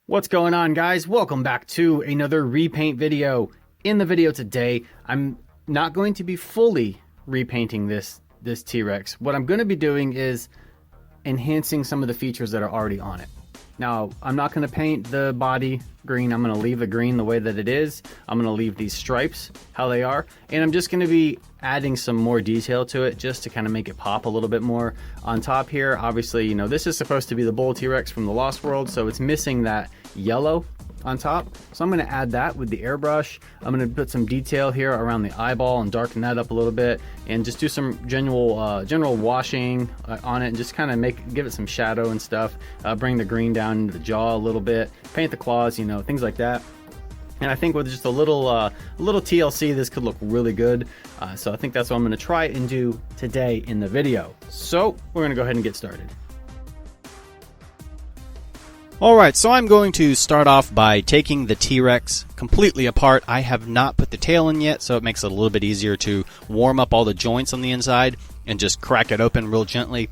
What's going on, guys? Welcome back to another repaint video. In the video today, I'm not going to be fully repainting this T-Rex. What I'm going to be doing is enhancing some of the features that are already on it. Now, I'm not going to paint the body green. I'm going to leave the green the way that it is. I'm going to leave these stripes how they are, and I'm just going to be adding some more detail to it just to kind of make it pop a little bit more. On top here, obviously, you know, this is supposed to be the bull T-Rex from the Lost World, so it's missing that yellow on top. So I'm going to add that with the airbrush. I'm going to put some detail here around the eyeball and darken that up a little bit, and just do some general washing on it, and just kind of give it some shadow and stuff. Bring the green down into the jaw a little bit, paint the claws, you know, things like that. And I think with just a little TLC, this could look really good. So I think that's what I'm going to try and do today in the video. So we're going to go ahead and get started. Alright, so I'm going to start off by taking the T-Rex completely apart. I have not put the tail in yet, so it makes it a little bit easier to warm up all the joints on the inside and just crack it open real gently.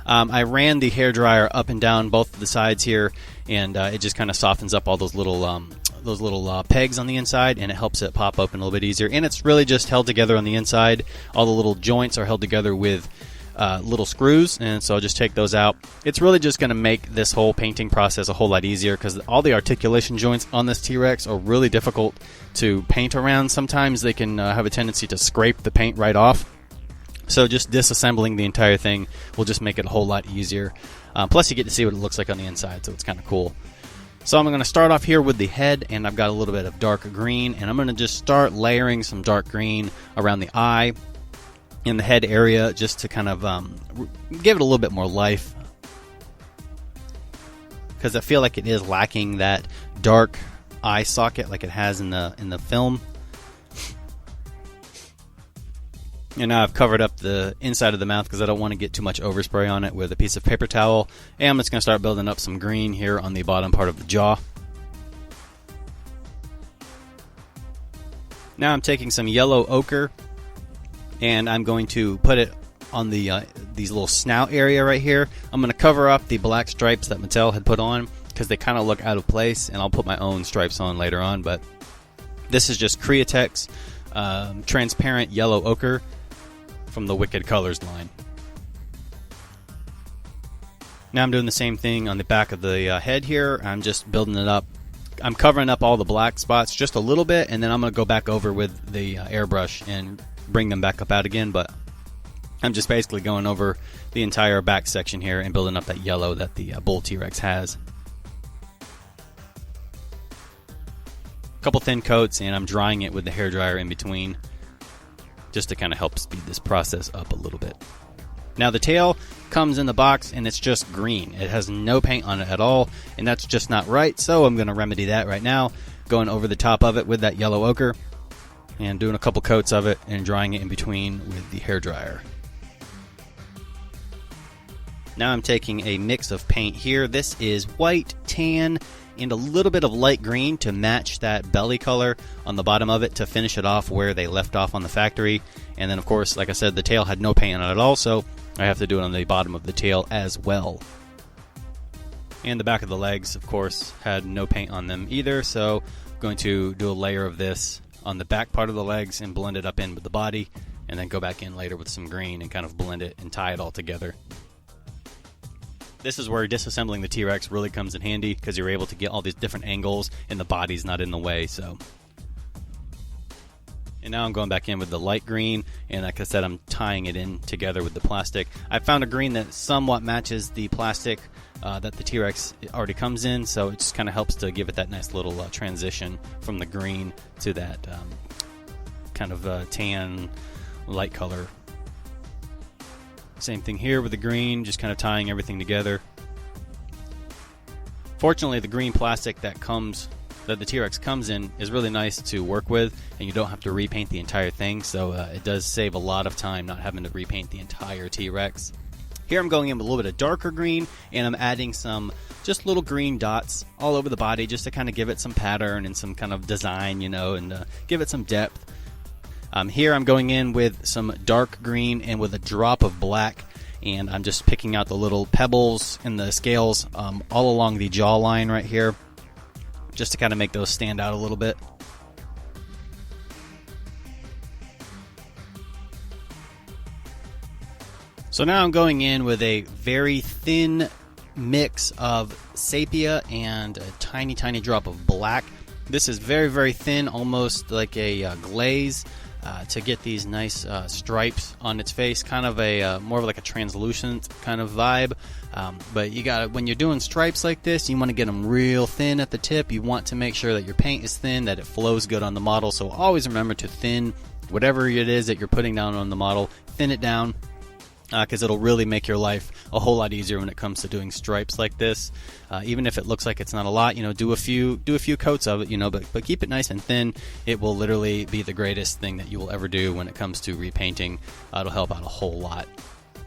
I ran the hairdryer up and down both of the sides here, and it just kind of softens up all those little pegs on the inside, and it helps it pop open a little bit easier. And it's really just held together on the inside. All the little joints are held together with little screws, and so I'll just take those out. It's really just going to make this whole painting process a whole lot easier, because all the articulation joints on this T-Rex are really difficult to paint around. Sometimes they can have a tendency to scrape the paint right off. So just disassembling the entire thing will just make it a whole lot easier. Plus you get to see what it looks like on the inside, so it's kind of cool. So I'm going to start off here with the head, and I've got a little bit of dark green, and I'm going to just start layering some dark green around the eye in the head area, just to kind of give it a little bit more life, because I feel like it is lacking that dark eye socket like it has in the film. And now I've covered up the inside of the mouth because I don't want to get too much overspray on it with a piece of paper towel. And I'm just going to start building up some green here on the bottom part of the jaw. Now I'm taking some yellow ochre, and I'm going to put it on the these little snout area right here. I'm going to cover up the black stripes that Mattel had put on because they kind of look out of place, and I'll put my own stripes on later on. But this is just Createx transparent yellow ochre from the Wicked Colors line. Now I'm doing the same thing on the back of the head here. I'm just building it up. I'm covering up all the black spots just a little bit, and then I'm going to go back over with the airbrush and bring them back up out again. But I'm just basically going over the entire back section here and building up that yellow that the bull T-Rex has. A couple thin coats, and I'm drying it with the hairdryer in between, just to kind of help speed this process up a little bit. Now the tail comes in the box, and it's just green. It has no paint on it at all, and that's just not right, so I'm going to remedy that right now, going over the top of it with that yellow ochre, and doing a couple coats of it, and drying it in between with the hairdryer. Now I'm taking a mix of paint here. This is white, tan, and a little bit of light green to match that belly color on the bottom of it to finish it off where they left off on the factory. And then, of course, like I said, the tail had no paint on it at all, so I have to do it on the bottom of the tail as well. And the back of the legs, of course, had no paint on them either, so I'm going to do a layer of this on the back part of the legs and blend it up in with the body, and then go back in later with some green and kind of blend it and tie it all together. This is where disassembling the T-Rex really comes in handy, because you're able to get all these different angles and the body's not in the way. So, and now I'm going back in with the light green, and like I said, I'm tying it in together with the plastic. I found a green that somewhat matches the plastic that the T-Rex already comes in, so it just kind of helps to give it that nice little transition from the green to that kind of tan light color. Same thing here with the green, just kind of tying everything together. Fortunately, the green plastic that the T-Rex comes in is really nice to work with, and you don't have to repaint the entire thing, so it does save a lot of time not having to repaint the entire T-Rex. Here I'm going in with a little bit of darker green, and I'm adding some just little green dots all over the body just to kind of give it some pattern and some kind of design, and give it some depth. Here I'm going in with some dark green and with a drop of black, and I'm just picking out the little pebbles and the scales all along the jawline right here, just to kind of make those stand out a little bit. So now I'm going in with a very thin mix of sepia and a tiny, tiny drop of black. This is very, very thin, almost like a glaze, to get these nice stripes on its face, kind of a more of like a translucent kind of vibe. But you got, when you're doing stripes like this, you want to get them real thin at the tip. You want to make sure that your paint is thin, that it flows good on the model. So always remember to thin whatever it is that you're putting down on the model. Thin it down, because it'll really make your life a whole lot easier when it comes to doing stripes like this. Even if it looks like it's not a lot, do a few coats of it, but keep it nice and thin. It will literally be the greatest thing that you will ever do when it comes to repainting. It'll help out a whole lot.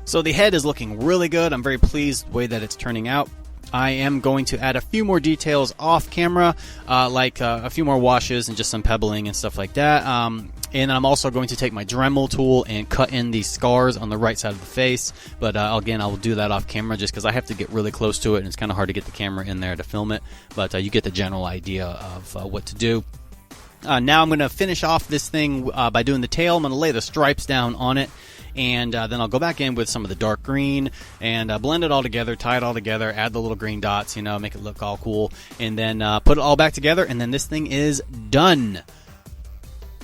So the head is looking really good. I'm very pleased with the way that it's turning out. I am going to add a few more details off camera, like a few more washes and just some pebbling and stuff like that. And I'm also going to take my Dremel tool and cut in these scars on the right side of the face. But again, I will do that off camera just because I have to get really close to it, and it's kind of hard to get the camera in there to film it. But you get the general idea of what to do. Now I'm going to finish off this thing by doing the tail. I'm going to lay the stripes down on it. And then I'll go back in with some of the dark green and blend it all together, tie it all together, add the little green dots, make it look all cool, and then put it all back together, and then this thing is done.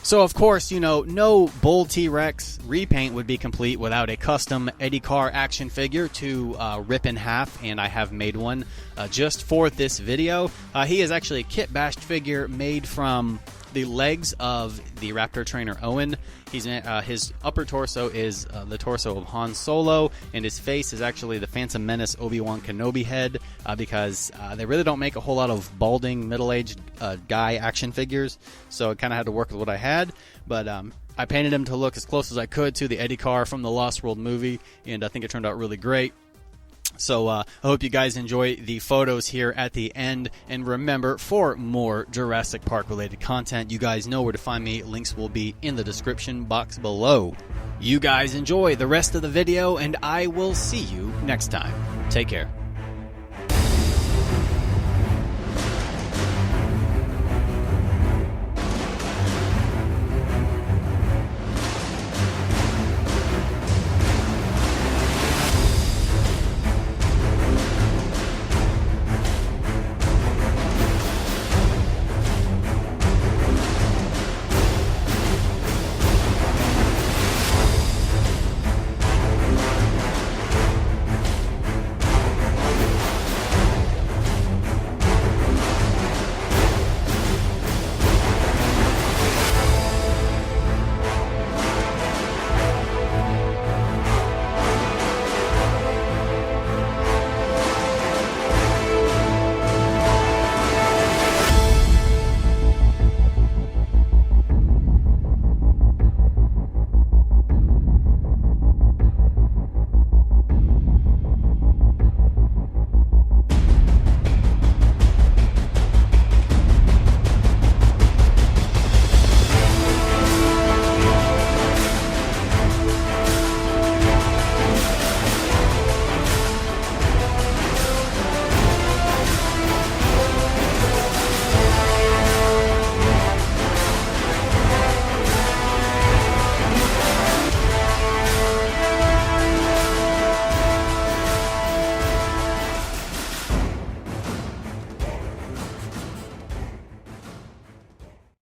So, of course, no Bull T-Rex repaint would be complete without a custom Eddie Carr action figure to rip in half, and I have made one just for this video. He is actually a kit-bashed figure made from the legs of the Raptor trainer Owen. His upper torso is the torso of Han Solo, and his face is actually the Phantom Menace Obi-Wan Kenobi head, because they really don't make a whole lot of balding middle-aged guy action figures, so I kind of had to work with what I had. But I painted him to look as close as I could to the Eddie Carr from the Lost World movie, and I think it turned out really great. So I hope you guys enjoy the photos here at the end. And remember, for more Jurassic Park related content, you guys know where to find me. Links will be in the description box below. You guys enjoy the rest of the video, and I will see you next time. Take care.